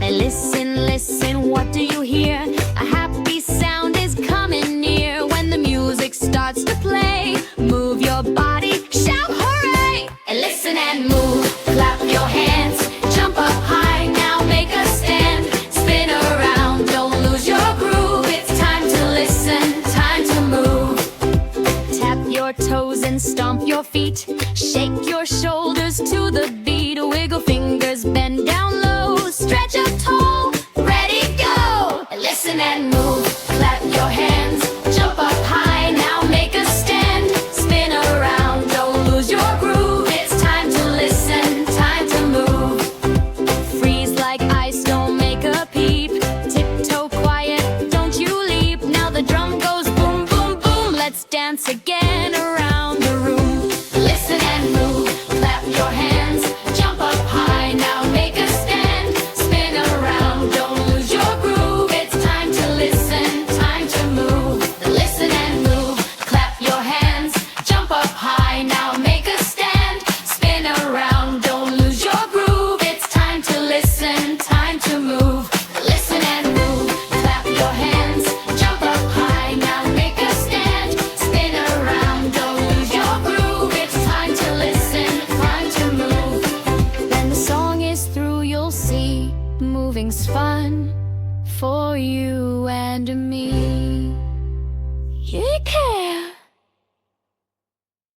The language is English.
Listen, listen, what do you hear? A happy sound is coming near. When the music starts to play, move your body, shout hooray! And listen and move, clap your hands, jump up high, now make a stand. Spin around, don't lose your groove. It's time to listen, time to move. Tap your toes and stomp your feet. Shake your shoulders to the beat. Wiggle fingers, bend down low, stretch up tall.